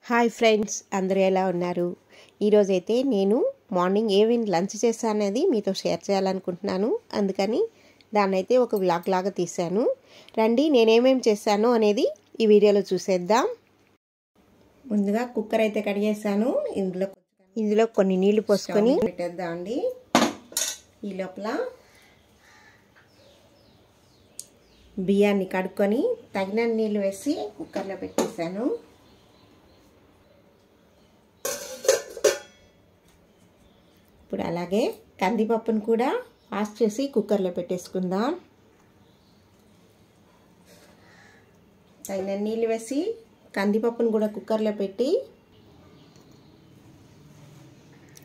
Hi friends, అందరూ ఎలా ఉన్నారు? ఈరోజైతే నేను మార్నింగ్ ఏమేమి లంచ్ చేశాను అనేది మీతో షేర్ చేయాలనుకుంటున్నాను. అందుకని దాన్నైతే ఒక వ్లాగ్ లాగా తీశాను. రండి నేనేమేమి చేశాను అనేది ఈ వీడియోలో చూసేద్దాం. ముందుగా కుక్కర్ అయితే కడిగేసాను. ఇందులో కొన్ని నీళ్లు పోసుకొని పెట్టేద్దాం అండి. ఈ లోపల బియ్యాన్ని కడుక్కొని తగిన నీళ్ళు వేసి కుక్కర్లో పెట్టేశాను. ఇప్పుడు అలాగే కందిపప్పును కూడా వాష్ చేసి కుక్కర్లో పెట్టేసుకుందాం. తగిన నీళ్ళు వేసి కందిపప్పును కూడా కుక్కర్లో పెట్టి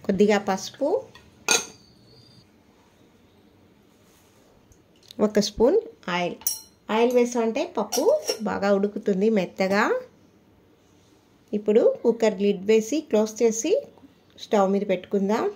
కొద్దిగా పసుపు, 1 స్పూన్ ఆయిల్ వేసామంటే పప్పు బాగా ఉడుకుతుంది మెత్తగా. ఇప్పుడు కుక్కర్ లిడ్ వేసి క్లోజ్ చేసి స్టవ్ మీద పెట్టుకుందాం.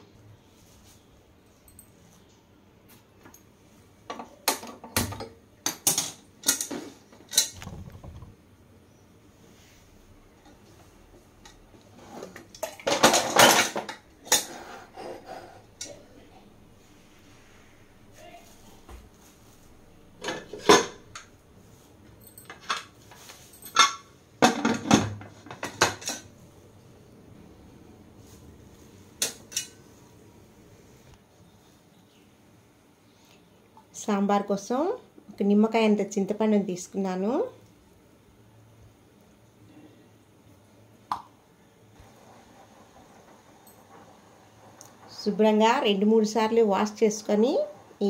సాంబార్ కోసం ఒక నిమ్మకాయ అంత చింతపండుని తీసుకున్నాను. శుభ్రంగా 2-3 సార్లు వాష్ చేసుకొని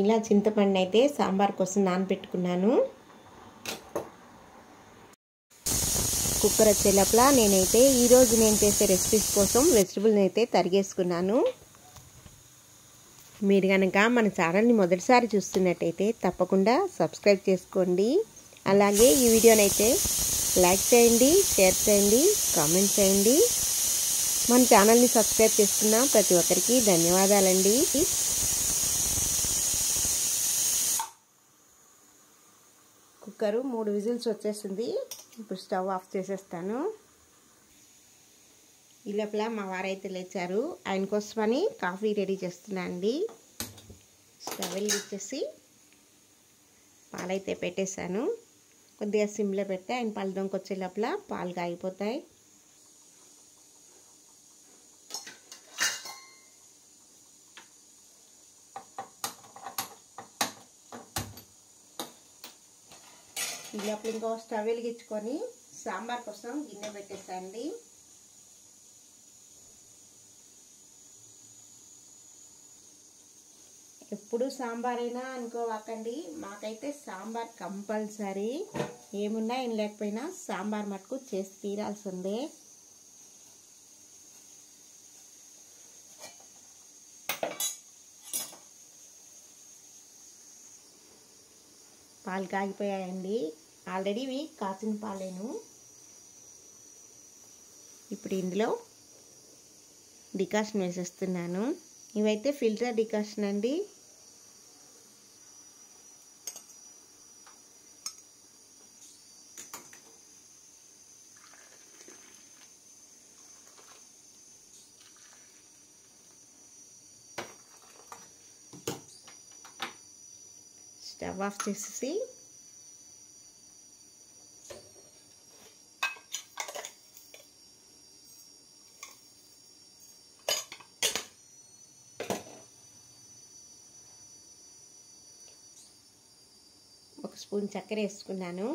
ఇలా చింతపండు అయితే సాంబార్ కోసం నానబెట్టుకున్నాను. కుక్కర్ వచ్చే లోపల నేనైతే ఈరోజు నేను చేసే రెసిపీస్ కోసం వెజిటబుల్ని అయితే తరిగేసుకున్నాను. మీరు కనుక మన ఛానల్ని మొదటిసారి చూస్తున్నట్టయితే తప్పకుండా సబ్స్క్రైబ్ చేసుకోండి. అలాగే ఈ వీడియోనైతే లైక్ చేయండి, షేర్ చేయండి, కామెంట్ చేయండి. మన ఛానల్ని సబ్స్క్రైబ్ చేసుకున్న ప్రతి ఒక్కరికి ధన్యవాదాలండి. కుక్కరు 3 విజిల్స్ వచ్చేసింది. ఇప్పుడు స్టవ్ ఆఫ్ చేసేస్తాను. ఈ లోపల మా వారైతే లేచారు. ఆయన కోసమని కాఫీ రెడీ చేస్తున్నా అండి. స్టవ్ వెలిగించేసి పాలైతే పెట్టేశాను. కొద్దిగా సిమ్లో పెడితే ఆయన పాలు దొంకొచ్చే లోపల పాలు కాగిపోతాయి. ఈ లోపల ఇంకో స్టవ్ వెలిగించుకొని సాంబార్ కోసం గిన్నె పెట్టేసండి. ఎప్పుడు సాంబార్ అయినా అనుకోవాకండి, మాకైతే సాంబార్ కంపల్సరీ. ఏమున్నా ఏం లేకపోయినా సాంబార్ మటుకు చేసి తీరాల్సిందే. పాలు కాగిపోయాయండి. ఆల్రెడీ ఇవి కాచిన పాలేను. ఇప్పుడు ఇందులో డికాషన్ వేసేస్తున్నాను. ఇవైతే ఫిల్టర్ డికాషన్ అండి. స్టవ్ ఆఫ్ చేసేసి ఒక స్పూన్ చక్కెర వేసుకున్నాను.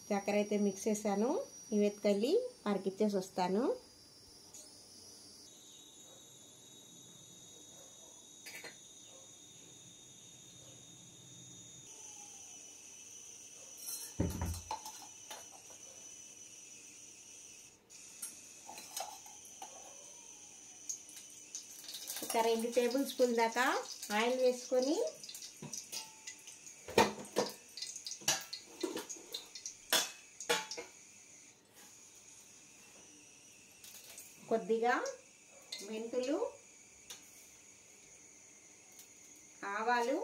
చక్కెర అయితే మిక్స్ చేశాను. ఇవి ఎత్తుకెళ్ళి మరికిచ్చేసి వస్తాను. ఒక 2 టేబుల్ స్పూన్ దాకా ఆయిల్ వేసుకొని కొద్దిగా మెంతులు, ఆవాలు,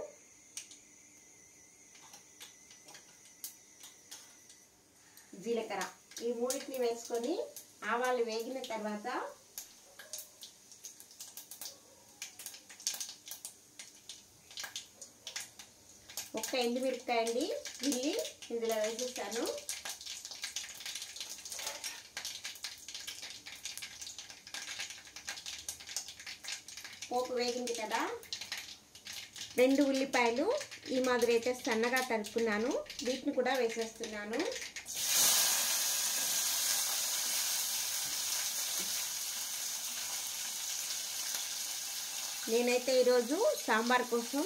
జీలకర్ర ఈ మూడింటిని వేసుకొని ఆవాలు వేగిన తర్వాత ఒక ఎండుమిరపకాయ అండి గిల్లి ఇందులో వేసేస్తాను. పోపు వేగింది కదా, 2 ఉల్లిపాయలు ఈ మాదిరి అయితే సన్నగా తరుపుకున్నాను, వీటిని కూడా వేసేస్తున్నాను. నేనైతే ఈరోజు సాంబార్ కోసం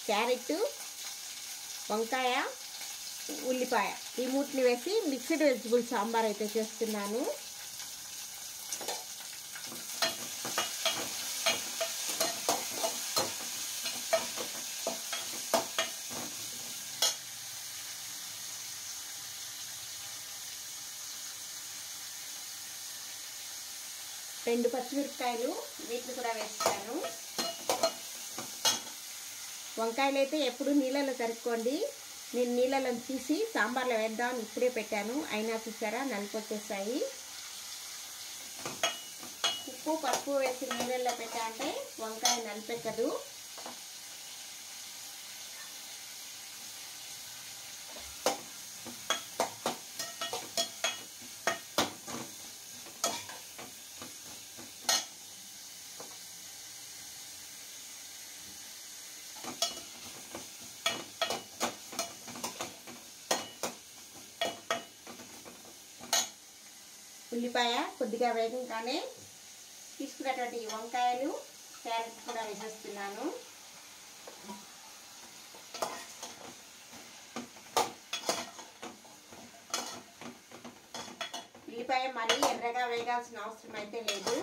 క్యారెట్, వంకాయ, ఉల్లిపాయ ఈ మూటిని వేసి మిక్స్డ్ వెజిటబుల్ సాంబార్ అయితే చేస్తున్నాను. రెండు పచ్చిమిరపకాయలు వీటిని కూడా వేస్తాను. వంకాయలు అయితే ఎప్పుడు నీళ్ళలో తరుక్కోండి. నేను నీళ్ళలో తీసి సాంబార్లో వేద్దామని ఇప్పుడే పెట్టాను, అయినా చూసారా నలిపొచ్చేసాయి. ఉప్పు పసుపు వేసి నీళ్ళల్లో పెట్టా అంటే వంకాయ నలిపెక్కదు. ఉల్లిపాయ కొద్దిగా వేగంగానే తీసుకున్నటువంటి వంకాయలు, క్యారెట్ కూడా వేసేస్తున్నాను. ఉల్లిపాయ మరీ ఎర్రగా వేగాల్సిన అవసరం అయితే లేదు.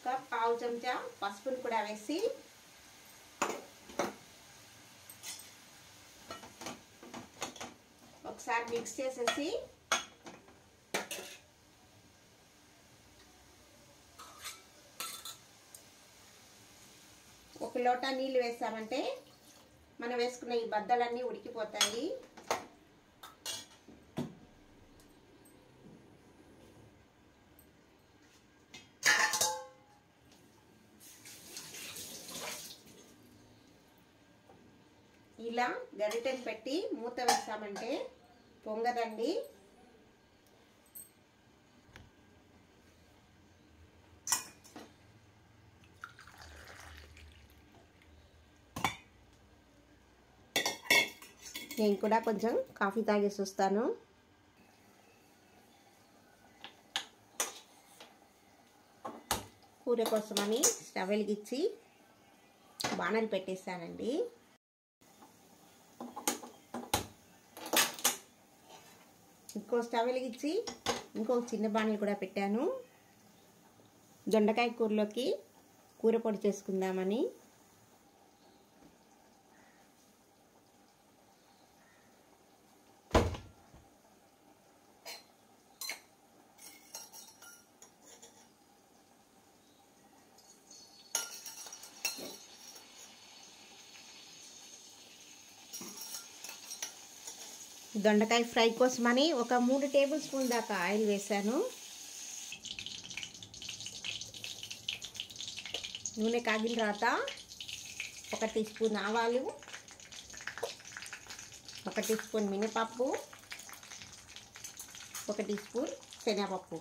ఒక పావు చెంచా పసుపును కూడా వేసి ఒకసారి మిక్స్ చేసేసి ఒక లోటా నీళ్ళు వేసామంటే మనం వేసుకున్న ఈ బద్దలన్నీ ఉడికిపోతాయి. ఇలా గరిటెను పెట్టి మూత వేసామంటే పొంగదండి. నేను కూడా కొంచెం కాఫీ తాగేసి వస్తాను. కూర కోసమని స్టవ్ వెలిగించి బాణలు పెట్టేస్తానండి. ఇంకో స్టవ్ వెలిగించి ఇంకో చిన్న బాణలు కూడా పెట్టాను. దొండకాయ కూరలోకి కూర పొడి చేసుకుందామని. దొండకాయ ఫ్రై కోసమని ఒక 3 టేబుల్ స్పూన్ దాకా ఆయిల్ వేసాను. నూనె కాగిన తర్వాత 1 టీ స్పూన్ ఆవాలు, 1 టీ స్పూన్ మినపప్పు, 1 టీ స్పూన్ శనగపప్పు,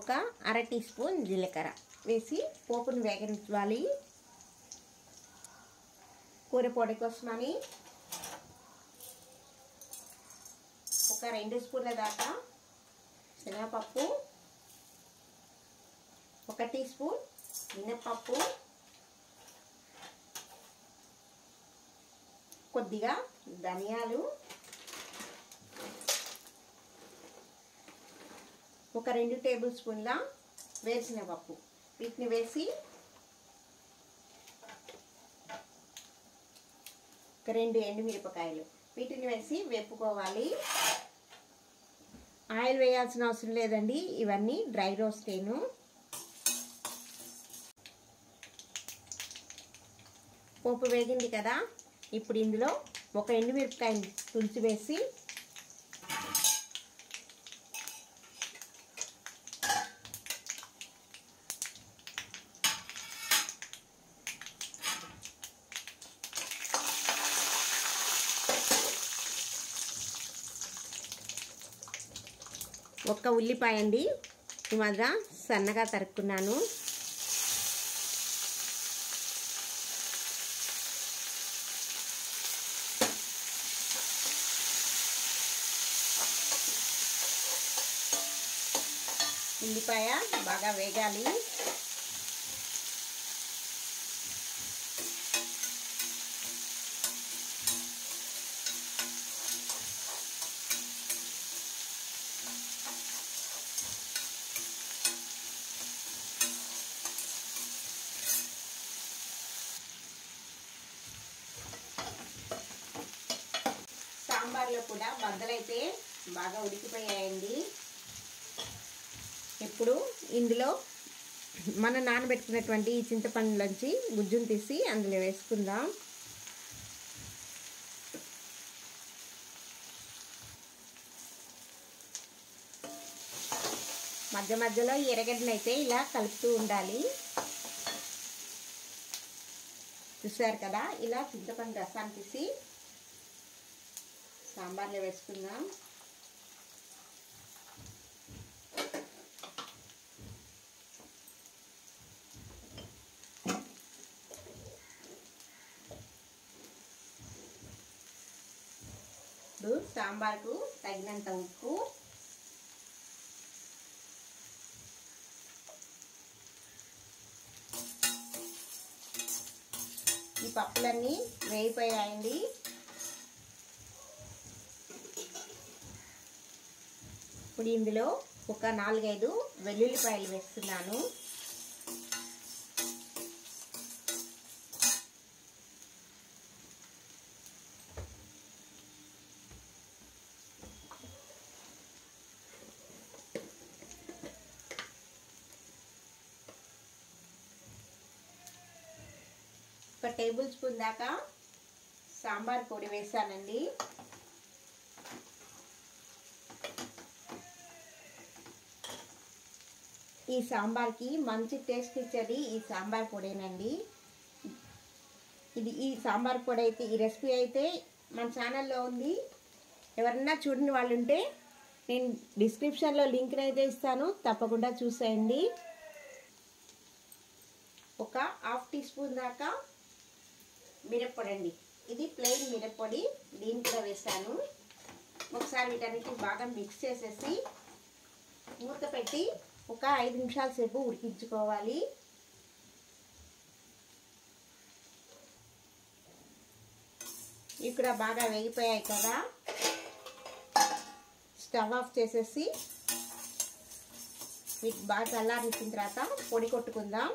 ఒక అర టీ స్పూన్ జీలకర్ర వేసి పోపును వేగనివ్వాలి. కూర పొడి కోసమని ఒక 2 స్పూన్ల దాకా శనగపప్పు, 1 టీ స్పూన్ మినపప్పు, కొద్దిగా ధనియాలు, ఒక 2 టేబుల్ స్పూన్ల వేరుశనగపప్పు, వీటిని వేసి ఒక 2 ఎండుమిరపకాయలు వీటిని వేసి వేపుకోవాలి. ఆయిల్ వేయాల్సిన అవసరం లేదండి, ఇవన్నీ డ్రై రోస్టేను. పోపు వేగింది కదా, ఇప్పుడు ఇందులో ఒక ఎండుమిరపకాయని తుంచి వేసి ఒక్క ఉల్లిపాయ అండి ఈ మాదిర సన్నగా తరుక్కున్నాను. ఉల్లిపాయ బాగా వేగాలి. సాంబార్లో కూడా బద్దలైతే బాగా ఉడికిపోయాయండి. ఇప్పుడు ఇందులో మనం నానబెట్టుకున్నటువంటి ఈ చింతపండులోంచి గుజ్జును తీసి అందులో వేసుకుందాం. మధ్య మధ్యలో ఎర్రగడ్డలు అయితే ఇలా కలుపుతూ ఉండాలి. చూసారు కదా, ఇలా చింతపండు రసాన్ని తీసి సాంబార్లో వేసుకుందాం. ఇప్పుడు సాంబార్కు తగినంత ఉప్పు, ఈ పప్పులన్నీ వేగిపోయాయండి. ఇప్పుడు ఇందులో ఒక 4-5 వెల్లుల్లిపాయలు వేస్తున్నాను. ఒక టేబుల్ స్పూన్ దాకా సాంబార్ పొడి వేసానండి. ఈ సాంబార్కి మంచి టేస్ట్ ఇచ్చేది ఈ సాంబార్ పొడేనండి. ఈ సాంబార్ పొడి అయితే, ఈ రెసిపీ అయితే మన ఛానల్లో ఉంది. ఎవరన్నా చూడని వాళ్ళు ఉంటే నేను డిస్క్రిప్షన్లో లింక్ని అయితే ఇస్తాను, తప్పకుండా చూసేయండి. ఒక 1/2 టీ స్పూన్ దాకా మిరప్పొడి అండి, ఇది ప్లెయిన్ మిరప్పొడి, దీన్ని కూడా వేసాను. ఒకసారి వీటన్నిటిని బాగా మిక్స్ చేసేసి మూత పెట్టి ఒక 5 నిమిషాల సేపు ఉడికించుకోవాలి. ఇక్కడ బాగా వేగిపోయాయి కదా, స్టవ్ ఆఫ్ చేసేసి వీటి బాగా చల్లారించిన తర్వాత పొడి కొట్టుకుందాం.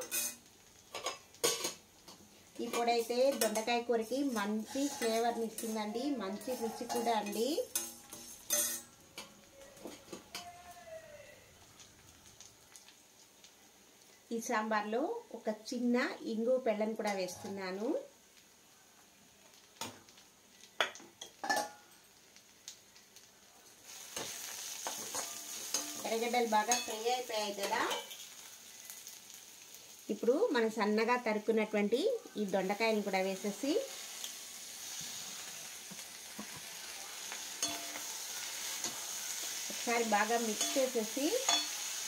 ఈ పొడి అయితే దొండకాయ కూరకి మంచి ఫ్లేవర్ని ఇస్తుందండి, మంచి రుచి కూడా అండి. ఈ సాంబార్లో ఒక చిన్న ఇంగు పెళ్ళని కూడా వేస్తున్నాను. ఎర్రగడ్డలు బాగా ఫ్రై అయిపోయాయి కదా, ఇప్పుడు మనం సన్నగా తరుక్కున్నటువంటి ఈ దొండకాయలను కూడా వేసేసి ఒకసారి బాగా మిక్స్ చేసేసి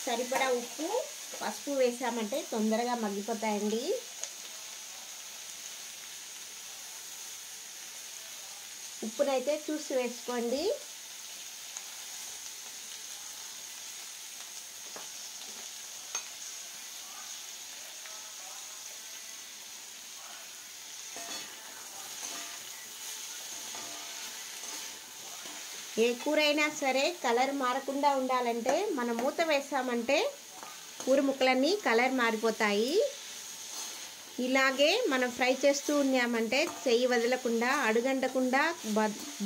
సరిపడా ఉప్పు, పసుపు వేసామంటే తొందరగా మగ్గిపోతాయండి. ఉప్పునైతే చూసి వేసుకోండి. ఏ కూర అయినా సరే కలర్ మారకుండా ఉండాలంటే మనం మూత వేసామంటే కూర ముక్కలన్నీ కలర్ మారిపోతాయి. ఇలాగే మనం ఫ్రై చేస్తూ ఉన్నామంటే చెయ్యి వదలకుండా అడుగంటకుండా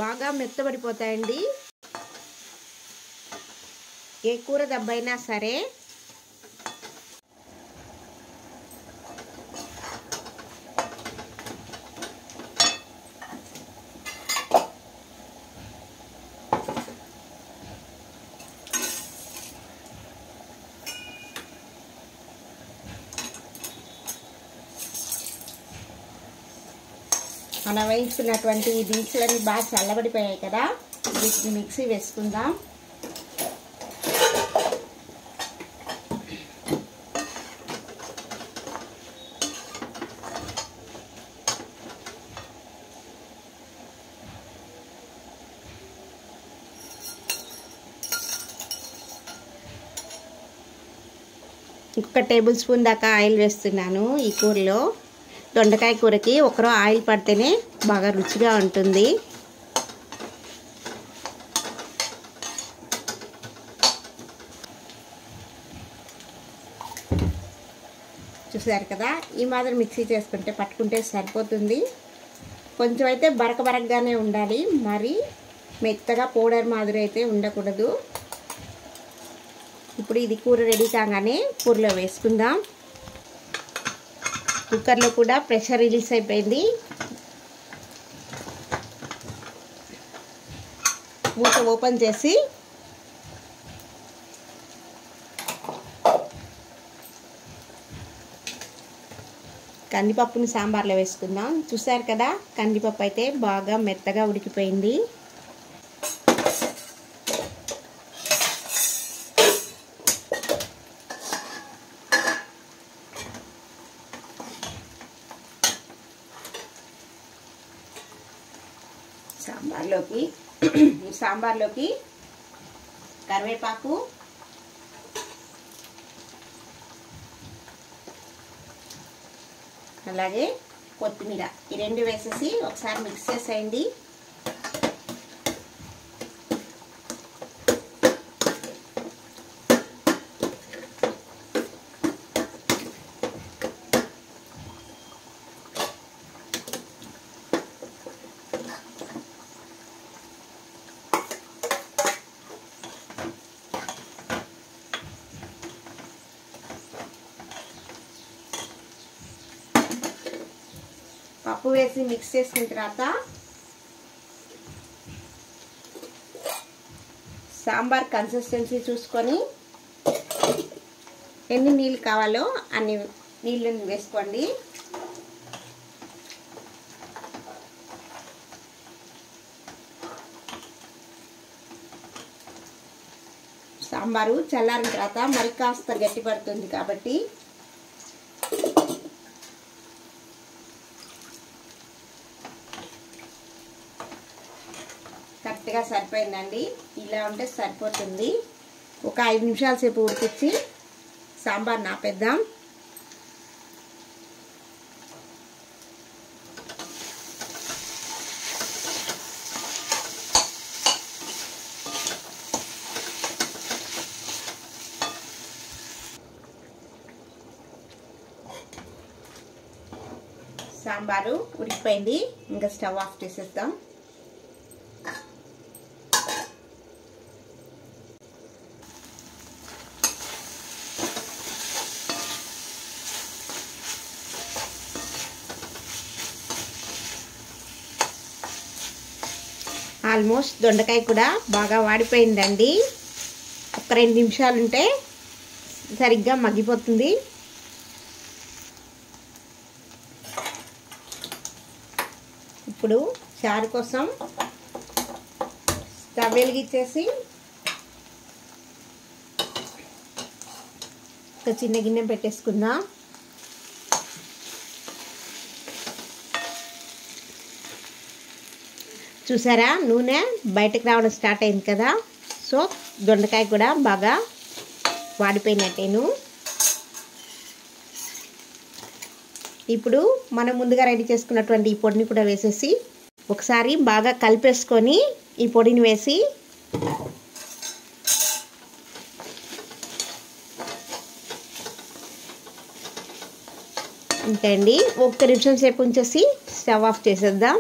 బాగా మెత్తబడిపోతాయండి. ఏ కూర దబ్బైనా సరే. మనం వేసుకున్నటువంటి ఈ దినుసులన్నీ బాగా చల్లబడిపోయాయి కదా, వీటిని మిక్సీ వేసుకుందాం. ఒక టేబుల్ స్పూన్ దాకా ఆయిల్ వేస్తున్నాను ఈ కూరలో. దొండకాయ కూరకి ఒకరో ఆయిల్ పడితేనే బాగా రుచిగా ఉంటుంది. చూసారు కదా, ఈ మాదిరి మిక్సీ చేసుకుంటే పట్టుకుంటే సరిపోతుంది. కొంచెం అయితే బరకబరకగానే ఉండాలి, మరి మెత్తగా పౌడర్ మాదిరి అయితే ఉండకూడదు. ఇప్పుడు ఇది కూర రెడీ కాగానే కూరలో వేసుకుందాం. కుక్కర్లో కూడా ప్రెషర్ రిలీజ్ అయిపోయింది. మూత ఓపెన్ చేసి కందిపప్పుని సాంబార్లో వేసుకుందాం. చూసారు కదా, కందిపప్పు అయితే బాగా మెత్తగా ఉడికిపోయింది. సాంబార్లోకి కరివేపాకు, అలాగే కొత్తిమీర ఈ రెండు వేసేసి ఒకసారి మిక్స్ చేసేయండి. పప్పు వేసి మిక్స్ చేసిన తర్వాత సాంబార్ కన్సిస్టెన్సీ చూసుకొని ఎన్ని నీళ్ళు కావాలో అన్ని నీళ్ళని వేసుకోండి. సాంబారు చల్లారిన తర్వాత మరి కాస్త గట్టిపడుతుంది కాబట్టి కరెక్ట్గా సరిపోయిందండి. ఇలా ఉంటే సరిపోతుంది. ఒక 5 నిమిషాల సేపు ఉడికించి సాంబార్ నాపేద్దాం. సాంబారు ఉడికిపోయింది, ఇంకా స్టవ్ ఆఫ్ చేసేద్దాం. ఆల్మోస్ట్ దొండకాయ కూడా బాగా వాడిపోయిందండి. ఒక 2 నిమిషాలు ఉంటే సరిగ్గా మగ్గిపోతుంది. ఇప్పుడు చారు కోసం స్టవ్ వెలిగించేసి ఒక చిన్న గిన్నె పెట్టేసుకుందాం. చూసారా, నూనె బయటకు రావడం స్టార్ట్ అయింది కదా. సో దొండకాయ కూడా బాగా వాడిపోయినట్టేను. ఇప్పుడు మనం ముందుగా రెడీ చేసుకున్నటువంటి ఈ పొడిని కూడా వేసేసి ఒకసారి బాగా కలిపేసుకొని ఈ పొడిని వేసి ఇంకా అండి ఒక్క నిమిషం సేపు ఉంచేసి స్టవ్ ఆఫ్ చేసేద్దాం.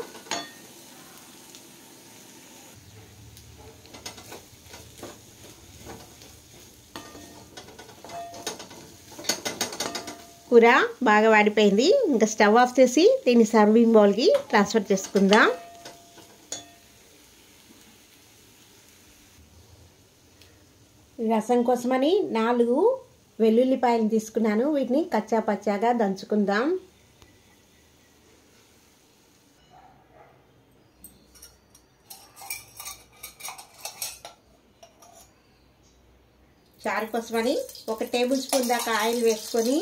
కూర బాగా వాడిపోయింది. ఇంకా స్టవ్ ఆఫ్ చేసి దీన్ని సర్వింగ్ బౌల్కి ట్రాన్స్ఫర్ చేసుకుందాం. రసం కోసమని 4 వెల్లుల్లిపాయలు తీసుకున్నాను. వీటిని కచ్చా పచ్చాగా దంచుకుందాం. చారు కోసమని 1 టేబుల్ స్పూన్ దాకా ఆయిల్ వేసుకొని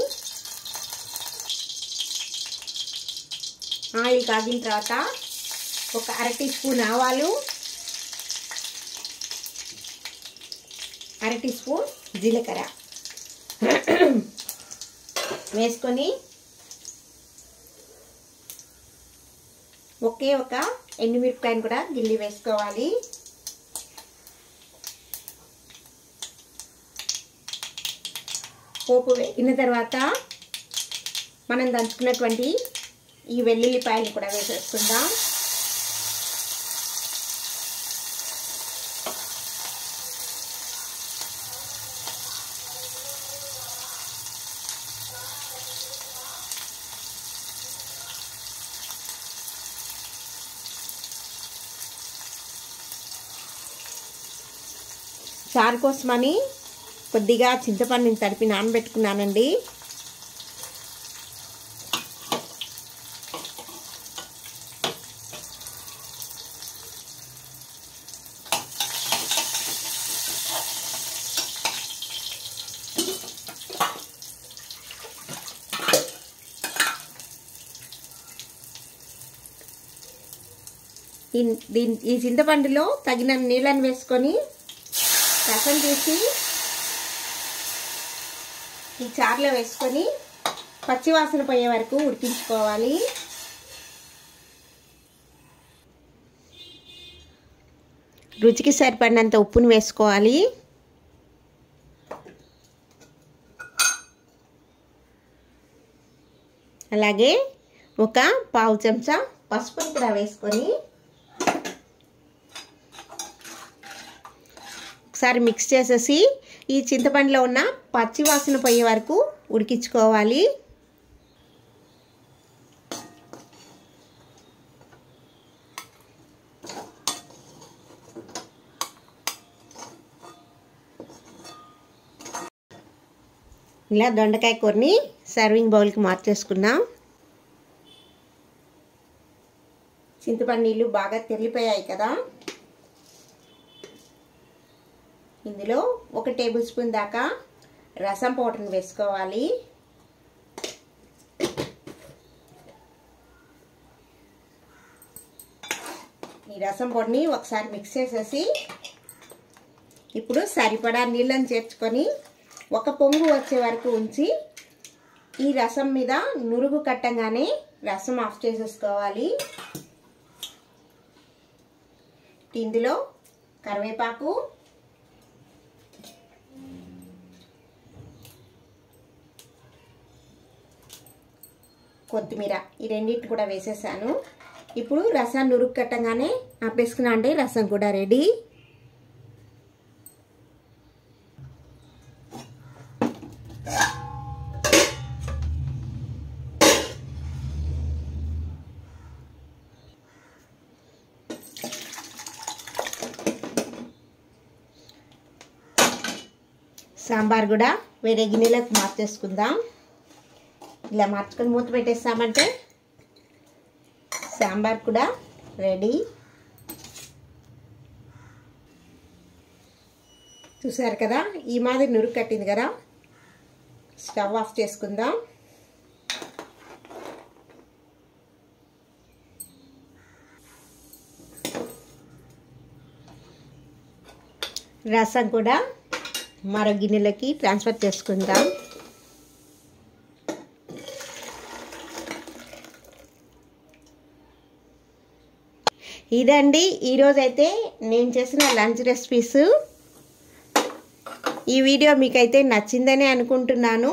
ఆయిల్ కాగిన తర్వాత 1 అర టీ స్పూన్ ఆవాలు, 1 టీ స్పూన్ జీలకర్ర వేసుకొని ఒకే ఒక ఎండుమిరపకాయను కూడా గిల్లి వేసుకోవాలి. పోపు వేగిన తర్వాత మనం దంచుకున్నటువంటి ఈ వెల్లుల్లిపాయలు కూడా వేసేసుకుందాం. చారు కోసమని కొద్దిగా చింతపండుని తడిపి నానబెట్టుకున్నానండి. ఈ చింతపండులో తగిన నీళ్ళని వేసుకొని రసం తీసి ఈ చారులో వేసుకొని పచ్చివాసన పోయే వరకు ఉడికించుకోవాలి. రుచికి సరిపడినంత ఉప్పును వేసుకోవాలి. అలాగే 1 పావు చెంచా పసుపుని కూడా వేసుకొని ఒకసారి మిక్స్ చేసేసి ఈ చింతపండులో ఉన్న పచ్చి వాసన పోయే వరకు ఉడికించుకోవాలి. ఇలా దొండకాయ కూరని సర్వింగ్ బౌల్కి మార్చేసుకున్నాం. చింతపండు నీళ్ళు బాగా తెరిలిపోయాయి కదా. ఇందులో 1 టేబుల్ స్పూన్ దాకా రసం పౌడర్ని వేసుకోవాలి. ఈ రసం పొడిని ఒకసారి మిక్స్ చేసేసి ఇప్పుడు సరిపడా నీళ్ళని చేర్చుకొని 1 పొంగు వచ్చే వరకు ఉంచి ఈ రసం మీద నురుగు కట్టంగానే రసం ఆఫ్ చేసేసుకోవాలి. ఇందులో కరివేపాకు, కొత్తిమీర ఈ రెండింటిని కూడా వేసేసాను. ఇప్పుడు రసాన్ని నురుగు కట్టంగానే ఆపేసుకున్నా అంటే రసం కూడా రెడీ. సాంబార్ కూడా వేరే గిన్నెలకు మార్చేసుకుందాం. ఇలా మార్చుకొని మూత పెట్టేస్తామంటే సాంబార్ కూడా రెడీ. చూసారు కదా, ఈ మాదిరి నురుగు కట్టింది కదా. స్టవ్ ఆఫ్ చేసుకుందాం. రసం కూడా మరో గిన్నెలకి ట్రాన్స్ఫర్ చేసుకుందాం. ఇదండి ఈరోజైతే నేను చేసిన లంచ్ రెసిపీస్. ఈ వీడియో మీకైతే నచ్చిందని అనుకుంటున్నాను.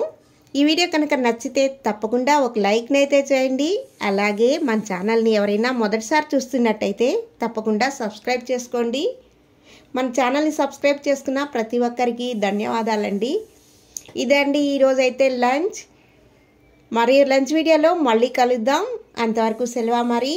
ఈ వీడియో కనుక నచ్చితే తప్పకుండా ఒక లైక్ని అయితే చేయండి. అలాగే మన ఛానల్ని ఎవరైనా మొదటిసారి చూస్తున్నట్టయితే తప్పకుండా సబ్స్క్రైబ్ చేసుకోండి. మన ఛానల్ని సబ్స్క్రైబ్ చేసుకున్న ప్రతి ఒక్కరికి ధన్యవాదాలండి. ఇదే అండి ఈరోజైతే లంచ్. మరియు లంచ్ వీడియోలో మళ్ళీ కలుద్దాం. అంతవరకు సెలవు మరి.